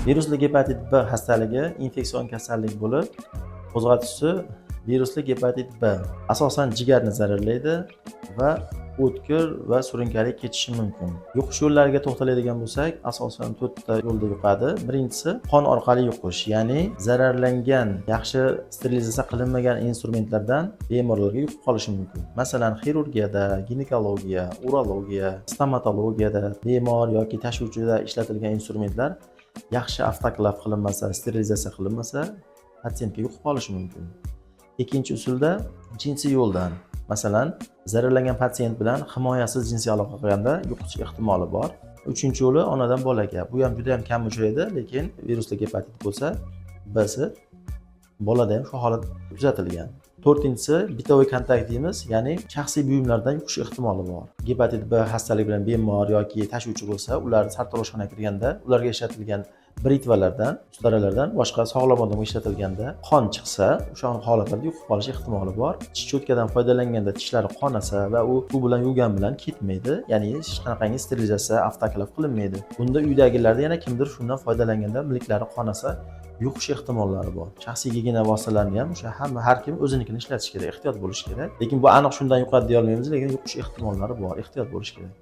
Virusli gepatit B xastaligi infeksion kasallik bo'lib, qo'zg'atuvchisi virusli gepatit B. Asosan jigarni zararlaydi va o'tkir va surunkali kechishi mumkin. Yuqish yo'llariga to'xtaladigan bo'lsak, asosan 4 ta yo'lda yuqadi. Birinchisi qon orqali yuqish, ya'ni zararlangan, yaxshi sterilizatsiya qilinmagan instrumentlardan bemorlarga yuqib qolishi mumkin. Masalan, xirurgiyada, ginekologiya, urologiya, stomatologiyada bemor yoki tashuvchida ishlatilgan instrumentlar yaxshi avtoklav qilinmasa, sterilizatsiya qilinmasa, patsientga yuqib qolishi mumkin. Ikkinchi usulda jinsiy yo'ldan, masalan, zararlangan patsient bilan himoyasiz jinsiy aloqa qilganda yuqish ehtimoli bor. Uchinchi yo'li onadan bolaga. Bu ham juda ham kam uchraydi, lekin virusli gepatit bo'lsa, B'si bolada ham shu holat kuzatilgan. To'rtinchisi bitoviy kontakt deymiz, ya'ni shaxsiy buyumlardan yuqish ehtimoli bor. Gepatit B xastalik bilan bemor yoki tashuvchi bo'lsa, ular sartaroshxonaga kirganda, ularga ishlatilgan britvalardan, ustaralardan boshqa sog'lom odamga ishlatilganda qon chiqsa, o'sha holatlarda yuqib qolish ehtimoli bor. Tish cho'tkadan foydalanganda tishlari qonasa va u suv bilan yuvgan bilan ketmaydi, ya'ni hech qanaqangi sterilizatsiya, avtoklav qilinmaydi. Bunda uydagilarda yana kimdir shundan foydalanganda miliklari qonasa, yuqish ehtimollari bor. Shaxsiy gigiyena vositalarini ham o'sha har kim o'zinikini ishlatish kerak, ehtiyot bo'lish kerak. Lekin bu aniq shundan yuqadi deya olmaymiz, lekin yuqish ehtimollari bor, ehtiyot bo'lish kerak.